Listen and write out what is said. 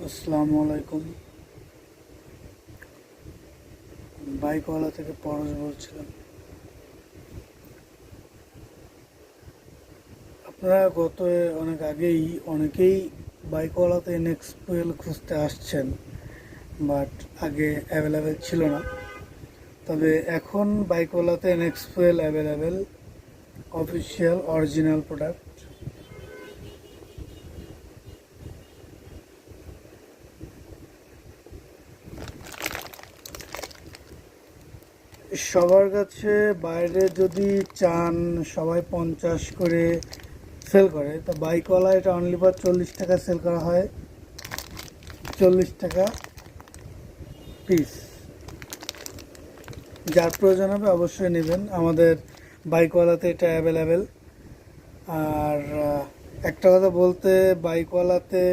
আসসালামু আলাইকুম। বাইকওয়ালা থেকে পরশ বলছিলাম। আপনারা অনেক আগেই অনেকেই বাইকওয়ালাতে এনএক্সপিএল খুঁজতে আসছেন, বাট আগে অ্যাভেলেবেল ছিল না। তবে এখন বাইকওয়ালাতে এনএক্সপিএল অ্যাভেলেবেল, অফিসিয়াল অরিজিনাল প্রোডাক্ট। সবার কাছে বাইরে যদি চান সবাই 50 করে সেল করে, তা বাইকওয়ালা এটা অনলি ফর 40 টাকা সেল করা হয়। 40 টাকা পিস। যার প্রয়োজন হবে অবশ্যই নেবেন, আমাদের বাইকওয়ালাতে এটা অ্যাভেলেবেল। আর একটা কথা বলতে, বাইকওয়ালাতে